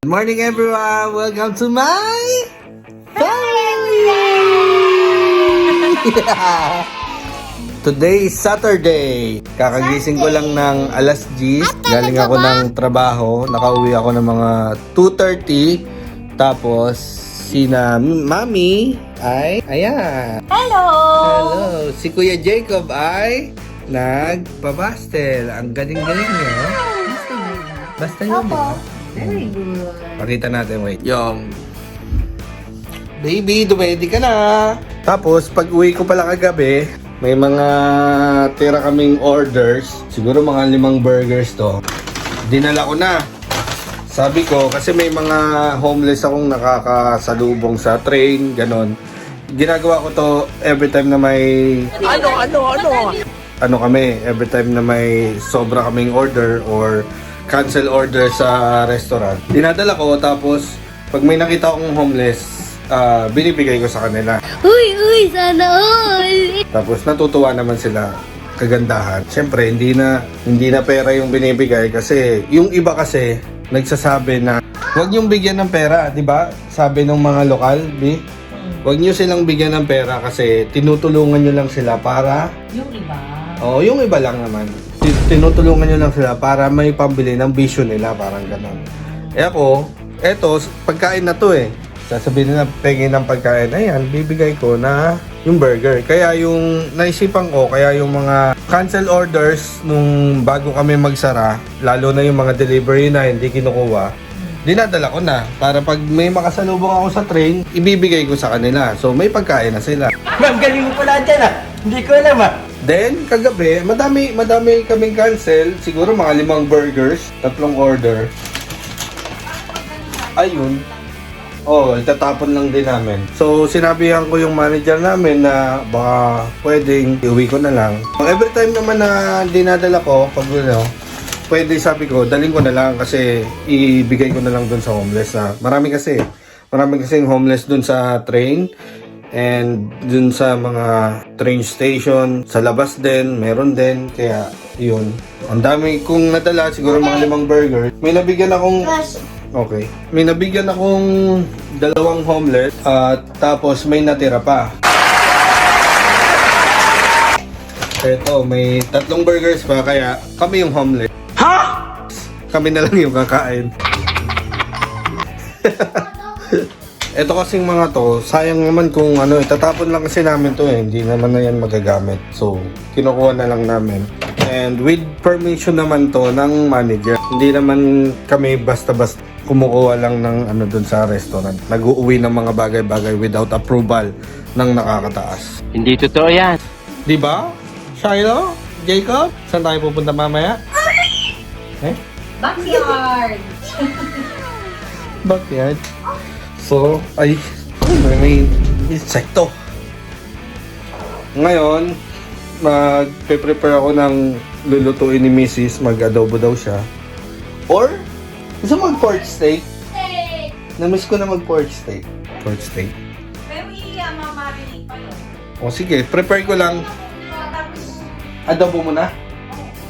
Good morning everyone! Welcome to my family! Today is Saturday. Kakagising ko lang ng alas 10. Galing ako ng trabaho. Nakauwi ako ng mga 2:30. Tapos, sina Mami ay, ayan. Hello! Hello! Si Kuya Jacob ay nagpabastel. Ang galing-galing niya. Basta yun, di ba? Very good. Pakita natin, wait. Yung baby, dumedi ka na. Tapos, pag uwi ko pala kagabi, may mga tira kaming orders. Siguro mga 5 burgers to. Dinala ko na. Sabi ko, kasi may mga homeless akong nakakasalubong sa train, ganon. Ginagawa ko to every time na may... Ano kami, every time na may sobra kaming order or cancel order sa restaurant. Dinadala ko, tapos pag may nakita akong homeless, binibigay ko sa kanila. Uy, sana all! Tapos natutuwa naman sila, kagandahan. Siyempre, hindi na pera yung binibigay kasi yung iba kasi nagsasabi na huwag niyong bigyan ng pera, di ba? Sabi ng mga lokal, di? Huwag niyo silang bigyan ng pera kasi tinutulungan niyo lang sila para... Yung iba? Oo, yung iba lang naman. Tinutulungan nyo lang sila para may pambili ng bisyo nila, parang ganon. Eh ako, eto, pagkain na to eh. Sasabihin nila, pengen ng pagkain, ayan, bibigay ko na yung burger. Kaya yung naisipan ko, kaya yung mga cancel orders nung bago kami magsara, lalo na yung mga delivery na hindi kinukuha, dinadala ko na. Para pag may makasalubong ako sa train, ibibigay ko sa kanila. So may pagkain na sila. Ma'am, galing mo pala dyan ah. Hindi ko alam ah. Then, kagabi, madami kaming cancel. Siguro mga 5 burgers, 3 order. Ayun. Oh, itatapon lang din namin. So, sinabihan ko yung manager namin na baka pwedeng iuwi ko na lang. Every time naman na dinadala ko, pag pwede sabi ko, daling ko na lang kasi ibigay ko na lang dun sa homeless na. Marami kasing homeless dun sa train. And dun sa mga train station, sa labas din, meron din. Kaya, yun. Ang dami kong nadala, siguro mga 5 burger. May nabigyan akong... Okay. May nabigyan akong 2 homeless at tapos may natira pa. Eto, may 3 burgers pa, kaya kami yung homeless. Ha? Kami na lang yung kakain. Ito kasing mga to, sayang naman kung itatapon lang kasi namin to eh. Hindi naman na yan magagamit. So, kinukuha na lang namin. And with permission naman to ng manager. Hindi naman kami basta-basta kumukuha lang ng dun sa restaurant. Nag-uuwi ng mga bagay-bagay without approval ng nakakataas. Hindi totoo yan. Di ba? Shiloh? Jacob? Saan tayo pupunta mamaya? Eh? Backyard! Backyard? So, may insekto. Ngayon, magpe-prepare ako ng lulutuin ni Mrs. Mag-adobo daw siya. Or, gusto mag-pork steak? Namiss ko na mag-pork steak. Pork steak. Pero i-mamarinate pa yun. O sige, prepare ko lang. Tapos, Adobo mo na?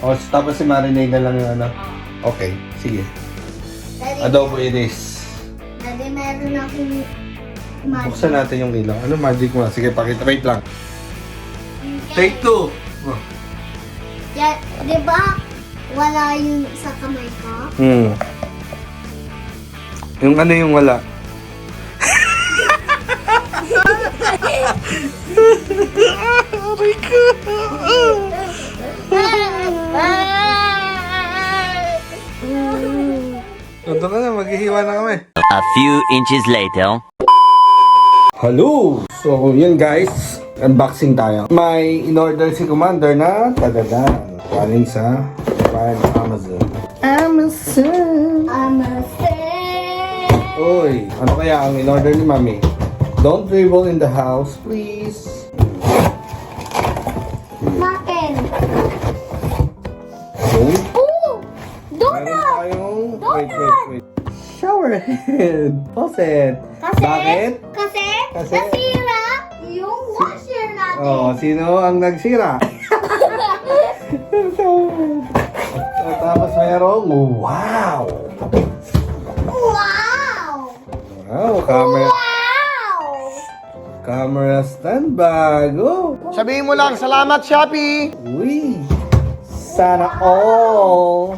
O, tapos i-marinate na lang yung Okay, sige. Adobo it is. Dati meron akong magic. Buksan natin yung ilaw. Ano magic mo? Sige, pakitry lang. Take 2. Oh. Yeah, di ba wala yung sa kamay ko? Yung yung wala? Aray ko. Ito ka na, maghihiwa na kami. A few inches later. Hello! So, yun guys. Unboxing tayo. May in-order si Commander na tadadan. Galing sa Amazon. I'm a fan. Uy, ano kaya ang in-order ni Mami? Don't dribble in the house, please. Makin. Okay. Oh! Meron Donut! tayong... Wait. Shower head. Faucet. Kasi? Bakit? Kasi? Kasi? Nasira yung washer natin. Oh, sino ang nagsira? Tapos merong... Wow! Wow! Wow, camera stand bago. Sabihin mo lang, salamat Shopee! Uy, sana all.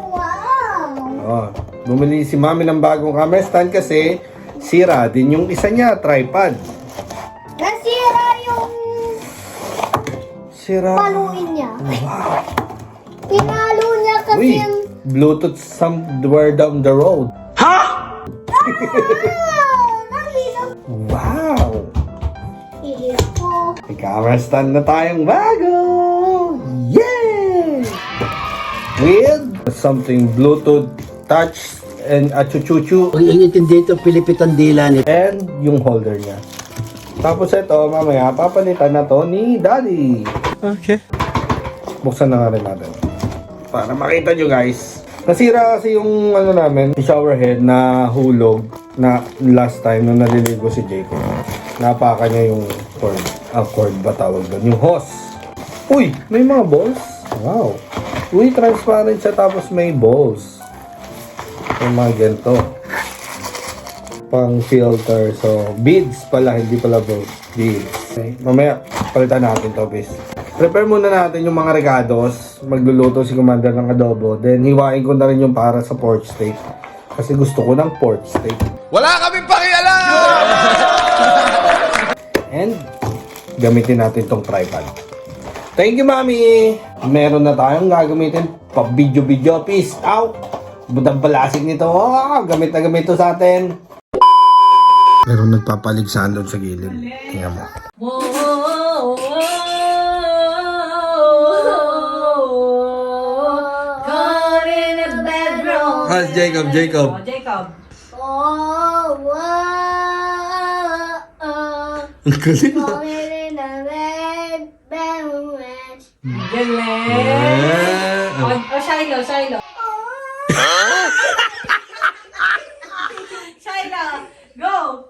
Wow! Oh, bumili si Mami ng bagong camera stand kasi sira din yung isa niya, tripod. Nasira yung Sira. paluin niya. Wow. Pinalo niya kasi Uy, yung... Bluetooth somewhere down the road. Nalinaw. Wow. Ihirap ko. May camera stand na tayong bago. Yay! With something Bluetooth touch and chuchu Ang inintindi ito, pilipitan dila ni. and yung holder niya. Tapos ito, mamaya papalitan na to ni Daddy. Okay. Buksan na nga rin natin. Para makita nyo guys. Nasira kasi yung ano namin, yung shower head na hulog na last time nung naliligo si Jacob. Napaka niya yung cord. Cord ba tawag doon? Yung hose. Uy! May mga balls. Wow. Uy, transparent siya tapos may balls. Yung mga ganito. Pang filter. So, beads pala. Hindi pala balls. Beads. Okay. Mamaya, palitan natin to, bis. Prepare muna natin yung mga regados. Magluluto si Commander ng adobo. Then, hiwain ko na rin yung para sa pork steak. Kasi gusto ko ng pork steak. Wala kaming pakialam! And, gamitin natin tong tripod. Thank you, Mami! Meron na tayong gagamitin pa video-video. Peace out! Budang balasig nito. Oh, gamit na gamit to sa atin. Meron nagpapaligsahan doon sa gilid. Tingnan mo. Caught in a bedroom. Ah, Jacob. Jacob. Oh, wow. Ang galing na. Falling in a red bench. Galing. O, Shiloh. Shiloh, go.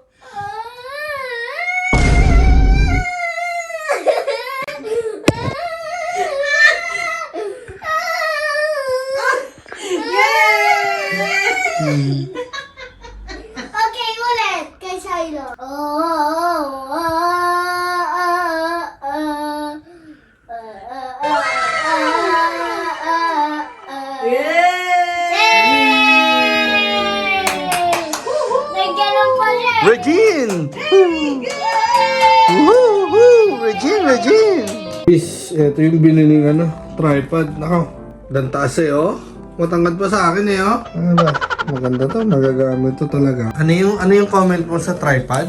Okay, ulit. Kay Shiloh. Nagkaroon pa siya. Regine! Regine! Bis, ito yung biniling ano, tripod. Nako, dantaas eh, oh. Matangkad pa sa akin eh, oh. Ano ba? Maganda to, magagamit to talaga. Ano yung comment mo sa tripod?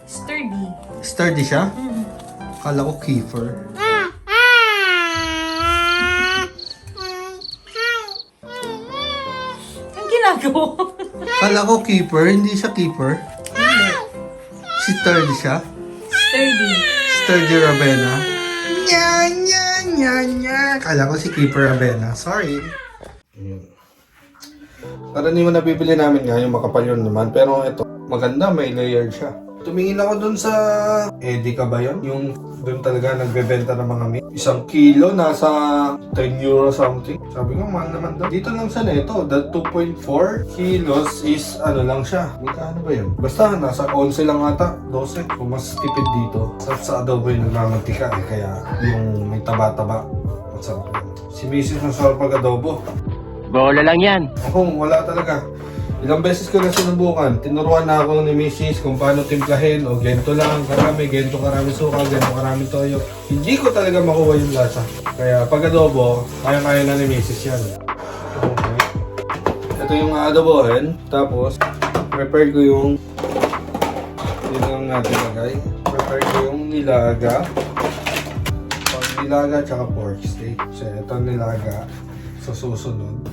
Sturdy. Sturdy siya? Kala ko kiefer. Ang ginagawa? Kala ko keeper, hindi siya keeper. Si sturdy siya? Sturdy. Sturdy Ravenna. Nya. Kala ko si Keeper Ravenna. Sorry. Karaniwan na bibili namin nga yung makapal yun naman. Pero ito, maganda, may layered siya. Tumingin ako dun sa Eddie ka ba yun? Yung dun talaga nagbebenta ng mga meat. 1 kilo, nasa 10 euro something. Sabi ko, mahal naman daw. Dito lang sa neto, the 2.4 kilos is ano lang siya. Magkano ba yun? Basta, nasa 11 lang ata, 12. Kung mas tipid dito. Sa adobo yung nagmamantika eh. Kaya yung may taba-taba. Masarap yun. Si Mrs. masarap pag-adobo. Bola lang yan. Ako, wala talaga. Ilang beses ko na sinubukan. Tinuruan na ako ni Mrs. kung paano timplahin. O, gento lang, karami, gento karami suka, gento karami toyo. Hindi ko talaga makuha yung lasa. Kaya pag adobo, kaya-kaya na ni Mrs. yan. Okay. Ito yung adobohin. Tapos, prepare ko yung yun lang natin lagay. Prepare ko yung nilaga. Pag nilaga, tsaka pork steak. So, ito nilaga. Sa susunod.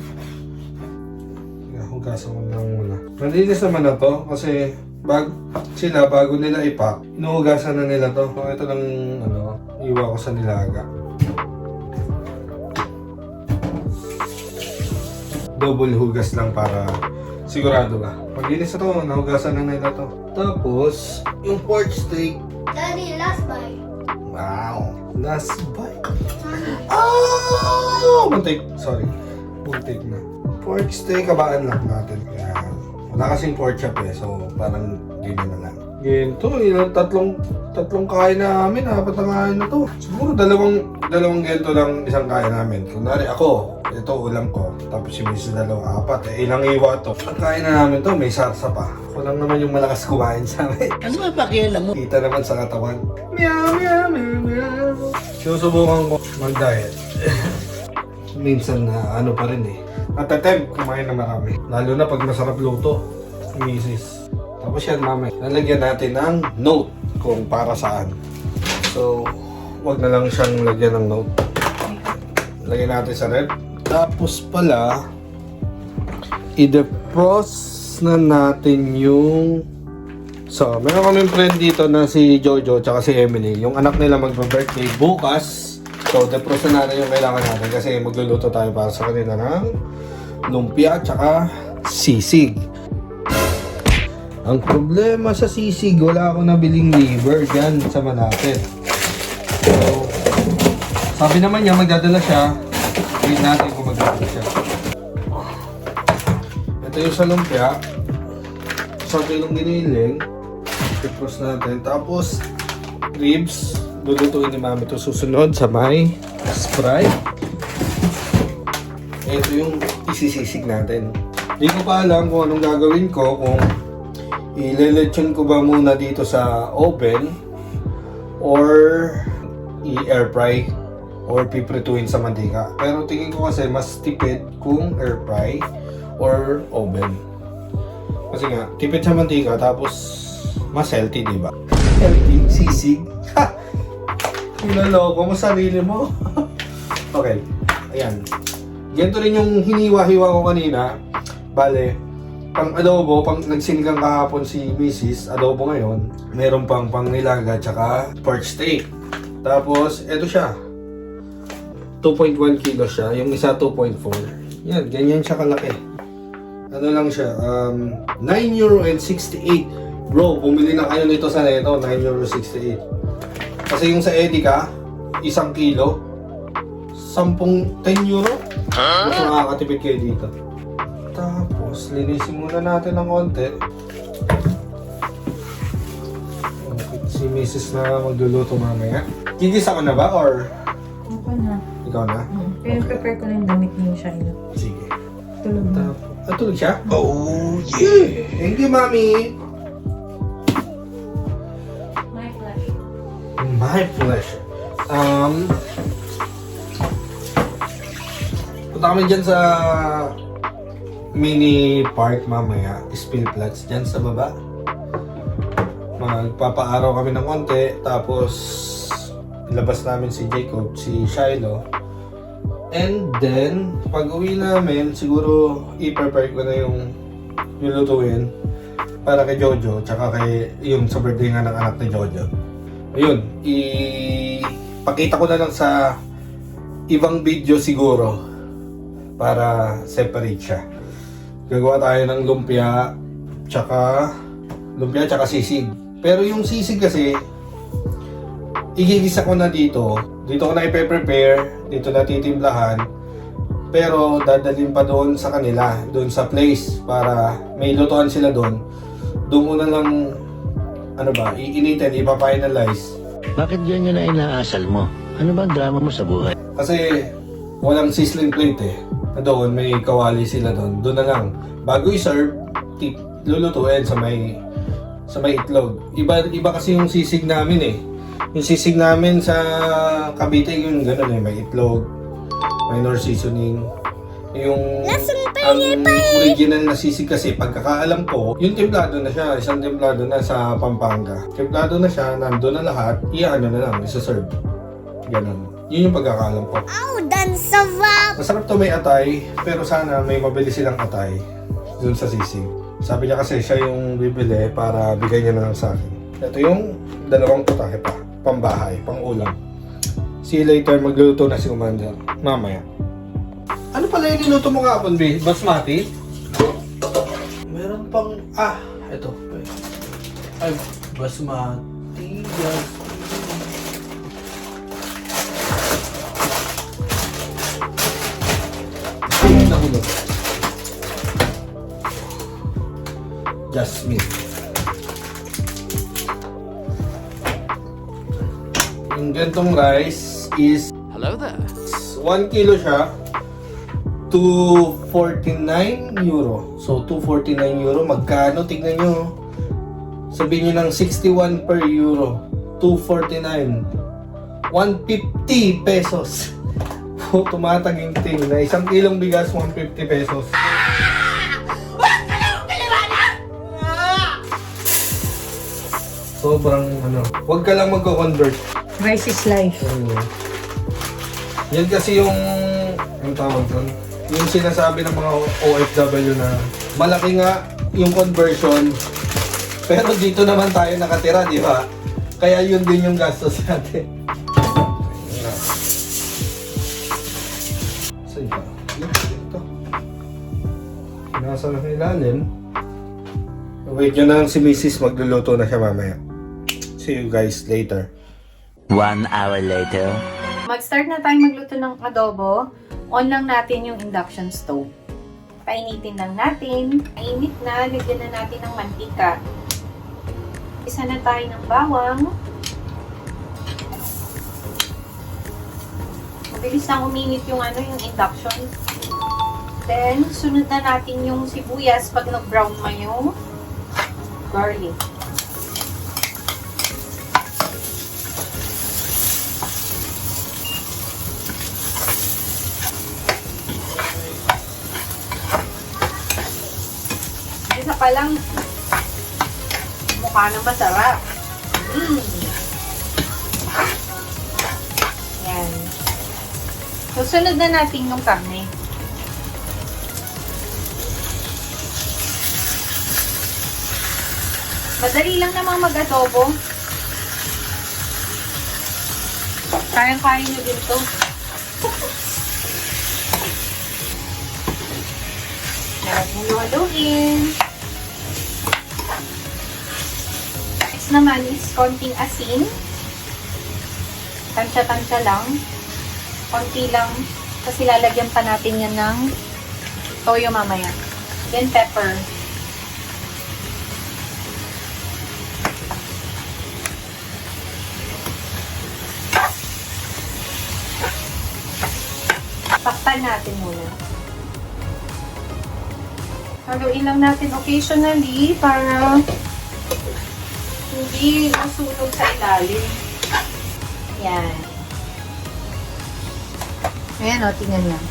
Hugasan ko lang muna. Malinis naman na to kasi bago nila ipak, inuhugasan na nila to. So, ito lang iwa ko sa nilaga. Double hugas lang para sigurado ba. Paglinis na to, nahugasan na nila to. Tapos, yung pork steak. Daddy, last bite. Wow! Last bite. Oh! Muntik. Sorry. Muntik na. Pork steak, kabaan lang natin. Yan. Wala kasing pork chop eh, so parang ganyan na lang. Ginto, tatlong kain namin, apat na kain na to. Siguro dalawang ginto lang isang kain namin. Kunwari ako, ito ulam ko, tapos yung isa apat, ilang iwa to. Ang kain na namin to, may sarsa pa. Ako lang naman yung malakas kumain sa amin. Ano ba pakialam mo? Kita naman sa katawan. Meow, meow, meow, meow. Susubukan ko mag-diet. Minsan na ano pa rin eh. At-attempt kumain na marami. Lalo na pag masarap luto, misis. Tapos yan mamaya, lalagyan natin ng note kung para saan. So, wag na lang siyang lagyan ng note. Lagyan natin sa rep. Tapos pala, i-defrost na natin yung... So, meron kaming friend dito na si Jojo tsaka si Emily. Yung anak nila magpa-birthday bukas. So, defrost na natin yung kailangan natin kasi magluluto tayo para sa kanila ng lumpia tsaka sisig. Ang problema sa sisig, wala akong nabiling liver dyan sa malapit. So, sabi naman niya magdadala siya. Wait natin kung magdadala siya. Ito yung sa lumpia. Isang kilong giniling. Defrost natin. Tapos, ribs. Lulutuin ni Mami ito susunod sa may Sprite. Ito yung isisisig natin. Hindi ko pa alam kung anong gagawin ko, kung ilelechon ko ba muna dito sa oven or i-air fry or piprituin sa mantika. Pero tingin ko kasi mas tipid kung air fry or oven. Kasi nga, tipid sa mantika tapos mas healthy, di ba? Healthy, sisig. Ha! Niloloko mo sarili mo. Okay, ayan. Ganito rin yung hiniwa-hiwa ko kanina. Bale, pang adobo, pang nagsinigang kahapon si Mrs. Adobo ngayon, meron pang nilaga tsaka pork steak. Tapos, eto siya. 2.1 kilo siya. Yung isa 2.4. Yan, ganyan siya kalaki. Ano lang siya, €9.68. Bro, bumili na kayo nito sa neto, €9.68. Kasi yung sa Edeka, 1 kilo, 10 euro. Mas makakatipid kayo dito. Tapos, linisin muna natin ng konti. Okay, si Mrs. na magluluto mamaya. Gigisa ko na ba or Ako na. ikaw na? Pero prepare ko na yung damit ni Shiloh. Sige. Tulog na. Tulog siya? Oh, yeah! Thank you, Mami! My pleasure. My pleasure. Punta kami dyan sa mini park mamaya, Spillplatz, dyan sa baba. Magpapaaraw kami ng konti, tapos ilabas namin si Jacob, si Shiloh. And then, pag uwi namin, siguro i-prepare ko na yung lulutuin para kay Jojo, tsaka kay yung sa birthday nga ng anak ni Jojo. Ayun, ipakita ko na lang sa ibang video siguro para separate siya. Gagawa tayo ng lumpia tsaka sisig. Pero yung sisig kasi, igigisa ko na dito. Dito ko na i-prepare, dito na titimplahan. Pero dadalhin pa doon sa kanila, doon sa place para may lutuan sila doon. Doon ko na lang, iinitin, ipa-finalize. Bakit yan na inaasal mo? Ano ba ang drama mo sa buhay? Kasi walang sizzling plate eh. Doon may kawali sila doon. Doon na lang. Bago i-serve, lulutuin sa may itlog. Iba kasi yung sisig namin eh. Yung sisig namin sa Cavite yung gano'n eh. May itlog, minor seasoning. Yung original na sisig kasi pagkakaalam ko, yung templado na siya. Isang templado na sa Pampanga. Templado na siya, nandun na lahat. Na lang, isa-serve. Ganon. Yun yung pagkakaalam ko. Masarap to may atay, pero sana may mabili silang atay dun sa sisig. Sabi niya kasi siya yung bibili para bigay niya na lang sa akin. Ito yung 2 putahe pa, pambahay, pang ulam. See you later, magluluto na si Commander. Mamaya. Ano pala yung niluto mo kahapon, B? Basmati? Meron pang, ito. Ay, basmati. Nahulog. Jasmine. Yung gantong rice is Hello there. 1 kilo siya, 249 euro. So, 249 euro. Magkano? Tignan nyo. Sabihin nyo ng 61 per euro. 249. 150 pesos. Tumataginting na 1 kilong bigas, 150 pesos. Sobrang huwag ka lang magko-convert. Rice is life. Yan kasi yung tawag doon, yung sinasabi ng mga OFW na malaki nga yung conversion, pero dito naman tayo nakatira, di ba? Kaya yun din yung gastos natin. So iba, ito. Nasa ng ilalim. Wait nyo na lang si Mrs. magluluto na siya mamaya. See you guys later. 1 hour later. Mag-start na tayo magluto ng adobo. On lang natin yung induction stove. Painitin lang natin. Mainit na, lagyan na natin ng mantika. Isa na tayo ng bawang. Mabilis lang uminit yung yung induction. Then, sunod na natin yung sibuyas pag nag-brown na yung garlic. Isa pa lang, mukha na masarap. Yan. So, sunod na natin yung karne. Madali lang namang mag-adobo. Kayang-kaya nyo din to. Haluin. Next naman is konting asin. Tansya-tansya lang. Konti lang. Kasi lalagyan pa natin yan ng toyo mamaya. Then pepper. Takpan natin muna. Haluin lang natin occasionally para hindi masunog sa ilalim. Yan. Ayan o, tingnan lang.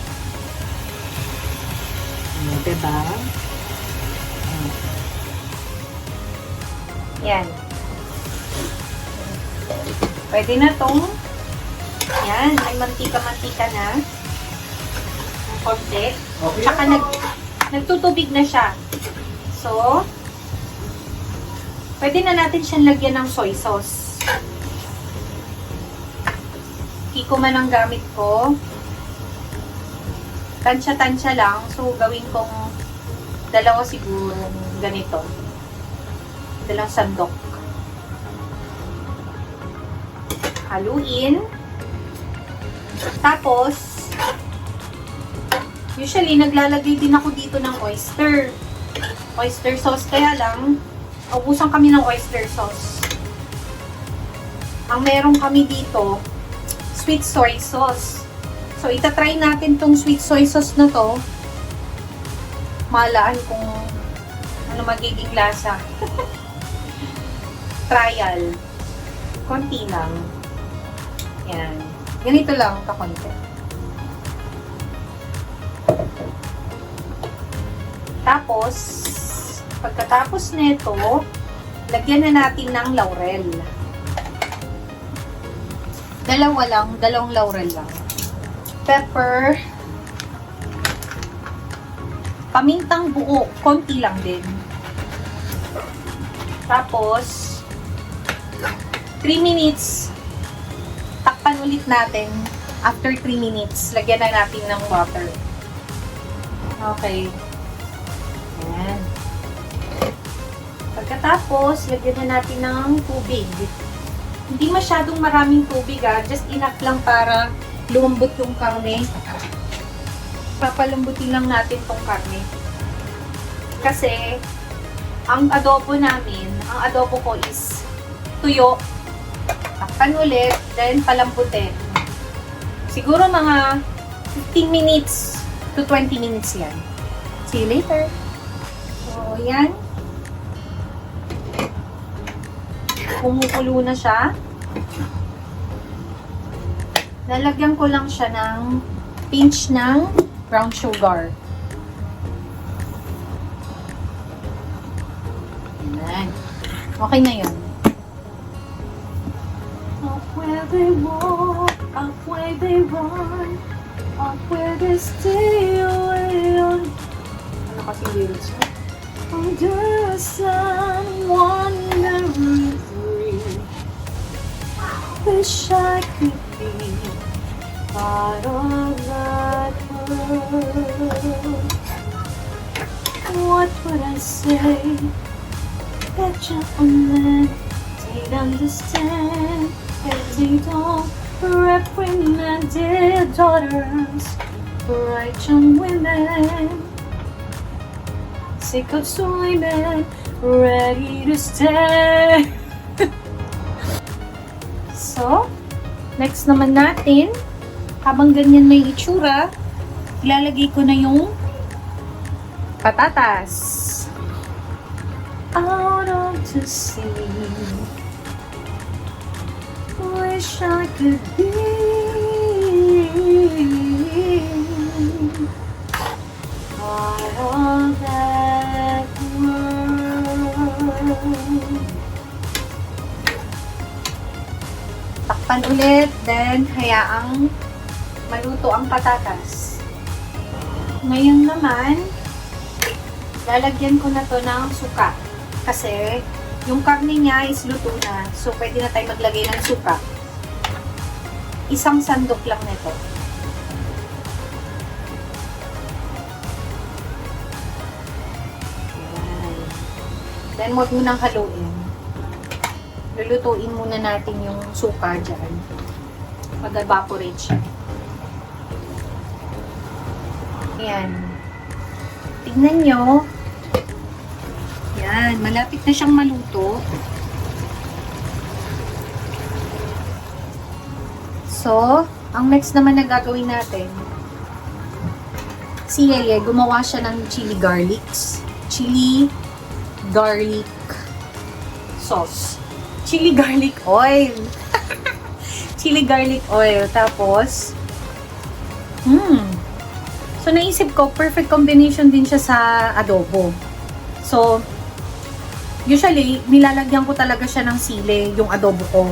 Diba? Yan. Pwede na tong yan, may mantika-mantika na. Konti. Okay. Tsaka nagtutubig na siya. So, pwede na natin siyang lagyan ng soy sauce. Kiko man ang gamit ko. Tansya-tansya lang. So, gawin kong dalawa siguro ganito. Dalawang sandok. Haluin. Tapos, usually, naglalagay din ako dito ng oyster. Oyster sauce. Kaya lang, ubusan kami ng oyster sauce. Ang meron kami dito, sweet soy sauce. So, itatry natin tong sweet soy sauce na to. Malaan kung ano magiging lasa. Trial. Konti lang. Yan. Ganito lang, kakonti. Tapos, pagkatapos nito, lagyan na natin ng laurel. Dalawang laurel lang. Pepper. Pamintang buo, konti lang din. Tapos, 3 minutes, takpan ulit natin. After 3 minutes, lagyan na natin ng water. Okay. Ayan. Pagkatapos, lagyan na natin ng tubig. Hindi masyadong maraming tubig just enough lang para lumambot yung karne. Papalambutin lang natin tong karne. Kasi, ang adobo namin, ang adobo ko is tuyo, takpan ulit, then palambutin. Siguro mga 15 minutes to 20 minutes yan. See you later. So, yan. Kumukulo na siya. Lalagyan ko lang siya ng pinch ng brown sugar. Yan. Okay na yun. Up where they walk, up where they run, up where they stay away on. Ano kasi lyrics mo? Under sun, wandering free. Wish I could be part of that world. What would I say? That gentleman they'd understand, as they don't reprimand their daughters, bright young women, sick of swimming, ready to stand. So, next naman natin, habang ganyan may itsura, ilalagay ko na yung patatas. Out onto sea, wish I could be part of that world. Takpan ulit, then hayaang maluto ang patatas. Ngayon naman, lalagyan ko na to ng suka. Kasi, yung karne niya is luto na. So, pwede na tayo maglagay ng suka. Isang sandok lang nito. Ayan. Then, huwag mo nang haluin. Lulutuin muna natin yung suka dyan. Mag-evaporate siya. Ayan. Tignan nyo. Yan, malapit na siyang maluto. So, ang next naman na gagawin natin, si Yeye, gumawa siya ng chili garlic sauce. Chili garlic oil. Chili garlic oil. Tapos, so, naisip ko, perfect combination din siya sa adobo. So, usually, nilalagyan ko talaga siya ng sili, yung adobo ko.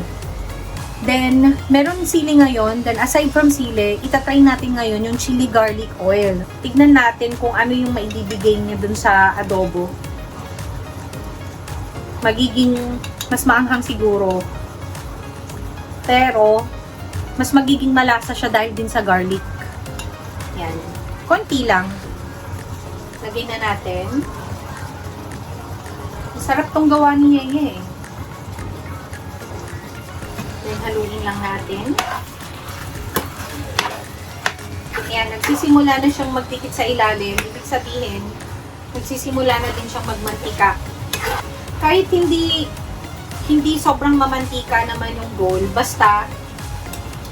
Then, meron sili ngayon. Then, aside from sili, itatry natin ngayon yung chili garlic oil. Tignan natin kung ano yung maibibigay niya dun sa adobo. Magiging mas maanghang siguro. Pero, mas magiging malasa siya dahil din sa garlic. Yan. Konti lang. Lagay na natin. Masarap tong gawa ni Yeye eh. Then, haluin lang natin. Ayan, nagsisimula na siyang magdikit sa ilalim. Ibig sabihin, nagsisimula na din siyang magmantika. Kahit hindi sobrang mamantika naman yung roll, basta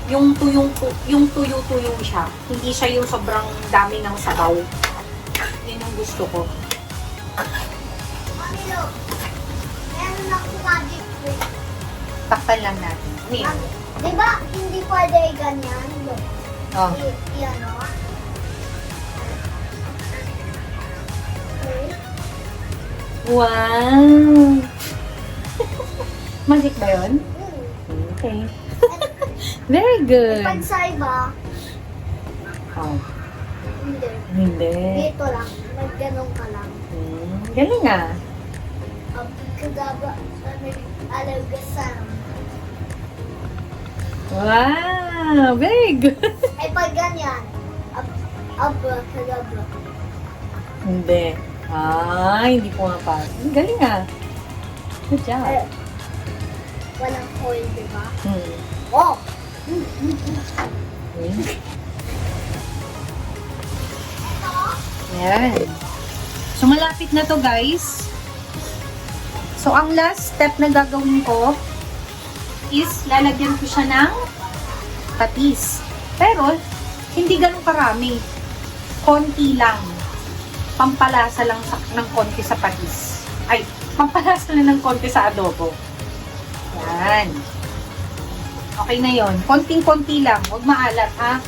yung tuyo-tuyo siya. Hindi siya yung sobrang dami ng sabaw. Yun yung gusto ko. Mamilo, meron ako magic trick. Takpan lang natin. Ano yun? Di ba hindi pwede ganyan? Look. Oh. Yan o. Okay. Wow! Magic ba yun? Okay. Very good. Pansay ba? Oh. Hindi. Hindi. Dito lang. Magganong ka lang. Galing ah. Kagaba sa alagasan. Wow! Very good. Ay pag ganyan. Kagaba. Hindi. Hindi ko nga pa. Galing ah. Good job. Walang oil, di ba? Oh! Oh! Yan. So, malapit na to guys. So, ang last step na gagawin ko is lalagyan ko siya ng patis. Pero, hindi ganun karami. Konti lang. Pampalasa lang ng konti sa patis. Ay, pampalasa lang ng konti sa adobo. Yan. Okay na yon. Konting-konti lang. Huwag maalat, ha?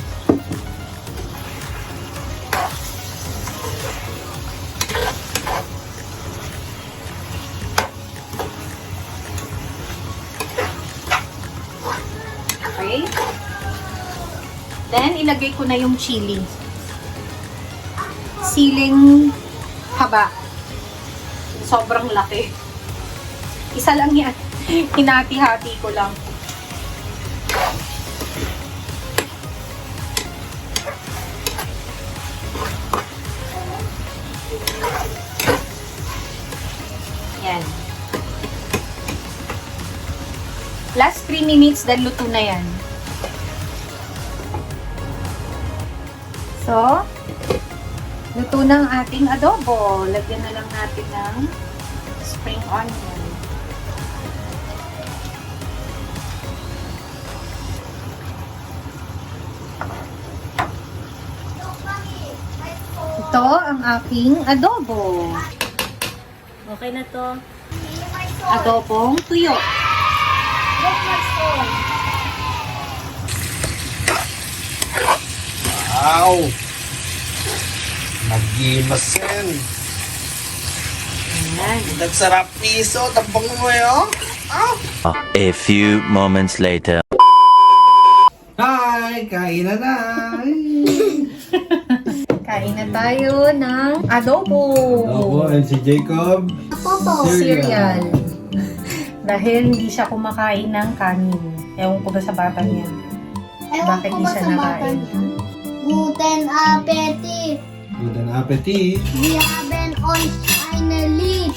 Okay. Then, ilagay ko na yung chili. Siling haba. Sobrang laki. Isa lang yan. Hinati-hati ko lang. Yan. Last 3 minutes, then luto na yan. So, luto na ang ating adobo. Lagyan na lang natin ng spring onion. Ito ang aking adobo. Okay na to. Adobong tuyo. Wow! Nag-imasen. Ayan. Nagsarap piso. Tampang mo yun. A few moments later. Hi! Kain na na! Kain na tayo ng adobo. Adobo and si Jacob. Popo. Cereal. Dahil hindi siya kumakain ng kanin. Ewan ko ba sa bata niya. Ewan Bakit ko di ba siya sa bata nakain? niya? Guten Appetit. Good appetit. Wir haben euch eine lieb.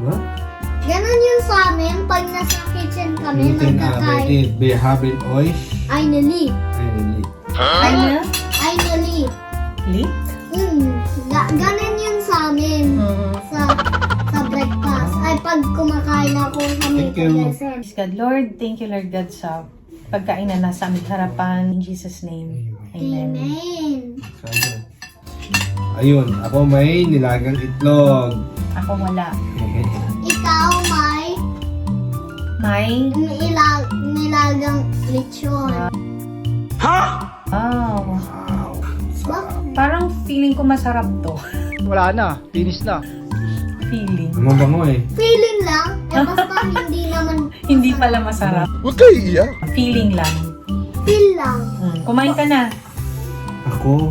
What? Ganon yun sa amin pag nasa kitchen kami, Guten nagkakain. appetit. Wir haben euch Eine lieb. eine lieb. Ay na? Eine lieb. Lit? Ganon yun sa amin. Sa breakfast. Ay, pag kumakain ako sa Thank you. Mesa. Praise God. Lord, thank you Lord God sa pagkain na nasa aming harapan. In Jesus' name. Amen. Amen. Sana. Ayun, ako may nilagang itlog. Ako wala. Ikaw may May? nilagang lechon. Oh. Wow. Parang feeling ko masarap to. Wala na, finish na. Feeling. Mabango eh. Feeling lang. Eh, basta hindi naman Hindi pala masarap. Huwag kayo iiyak. Feeling lang. feel lang. Kumain ka na. Ako,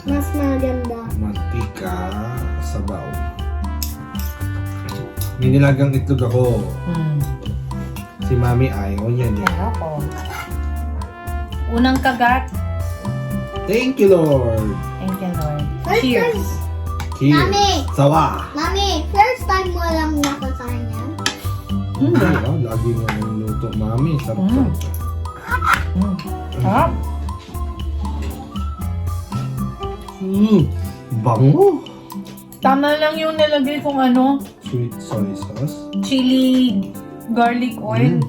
Mas maganda. mantika, sabaw. May nilagang itlog ako. Si Mami ayaw niyan eh. Yan ako. Unang kagat. Thank you, Lord. Thank you, Lord. Cheers. Cheers. Mami. Sawa. Mami, first time mo lang nakakain yan? Hindi. Oh, lagi mo yung luto, Mami. Sarap. Sarap. Bango. Tama lang yung nilagay kong ano, Sweet soy sauce. chili garlic oil.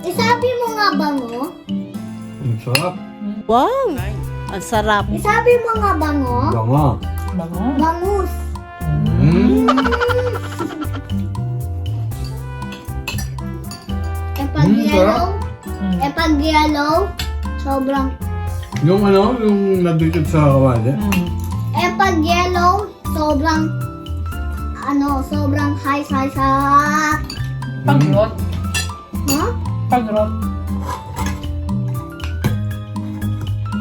Isabi mo nga bango? Ang sarap. Wow! Ang sarap. Isabi mo nga bango? Bango. Bango. Bangus. Pag yellow, sobrang. Yung ano, yung nabikit sa kawali. Pag yellow, sobrang high. Pagrot. Huh? Pagrot.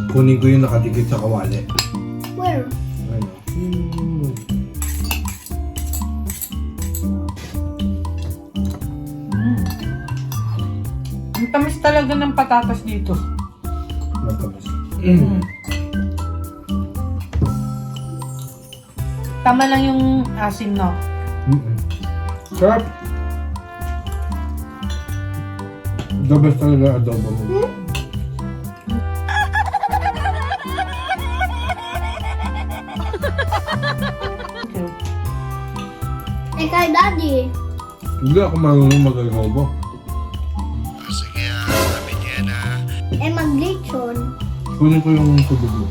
Kunin ko yung nakadikit sa kawali. Where? Ayun. Ang tamis talaga ng patatas dito. Matamis. Tama lang yung asin, no? Sarap. The best talaga adobo mo. kay daddy. Hindi ako marunong mag-adobo. Eh, mag-lechon. Kunin ko yung tubig mo.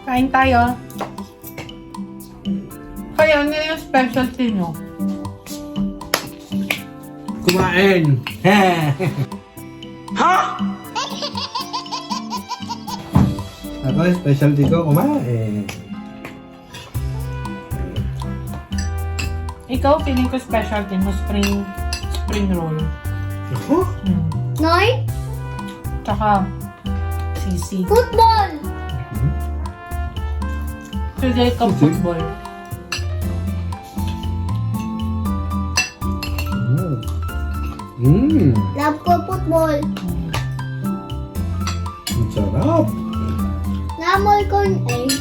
Kain tayo. Kaya ano yung specialty nyo? Kumain! Ha? Ako, specialty ko, kumain. Ikaw, feeling ko specialty mo, spring roll. Ako? Noy, Tsaka, sisig. football. Today ka Sisig? football. Love ko football. Ang sarap. Namoy ko yung egg.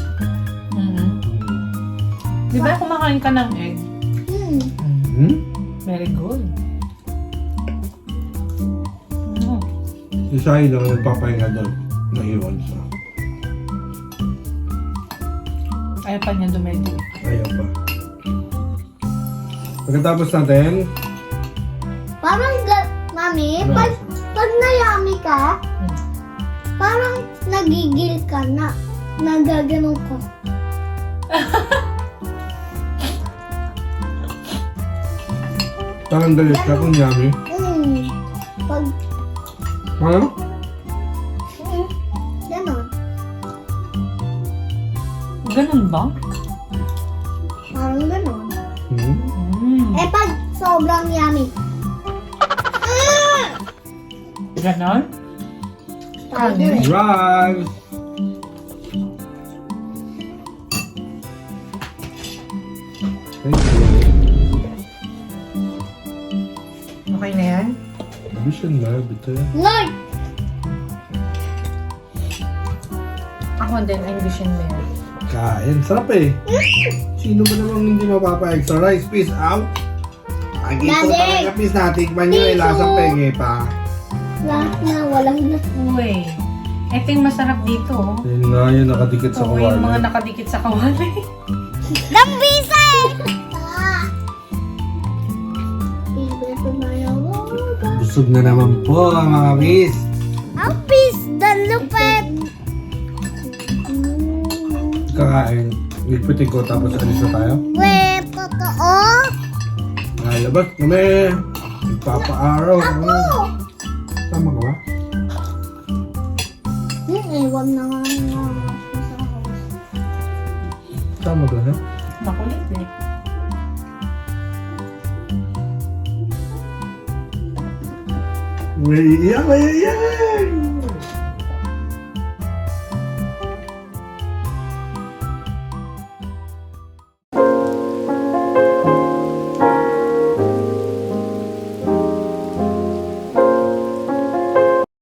Di ba kumakain ka ng egg? Very good. Si Shai lang nagpapahinga doon. Naiwan siya. Ayaw pa niya dumedi. Ayaw pa. Pagkatapos natin, Parang, mami, Ano? pag nayami ka, parang nagigil ka na. Nagaganong ko. parang galit ka kung yummy. Pag, Ano? gano'n. Ganun ba? Parang gano'n. Eh, pag sobrang yummy. Ganon? Kanin. Drive! Thank you. Okay na yan? Vision na, bito. Noy! Ako din, I'm vision mo yan. Kain. Sarap eh. Sino ba namang hindi mapapa-extra rice? Peace out. Ang ito Daddy! talaga, peace na. Tikman nyo eh. Lasang penge pa. Lahat na, walang na. Uy, ito yung masarap dito. Oh. Yun nga yun, nakadikit sa Oo, yung mga kawali. nakadikit sa kawali. Gambisa eh! Ibe ko na yung Busog na naman po mga peace. Ang pis, dalupet! Kakain. Ligpitin ko tapos alis na tayo. Weh, totoo? Lalabas kami. Ipapaaraw. Tama ka ba? Wag na nga nga. Tama ka na? Makulit eh. May iyak, may iyak!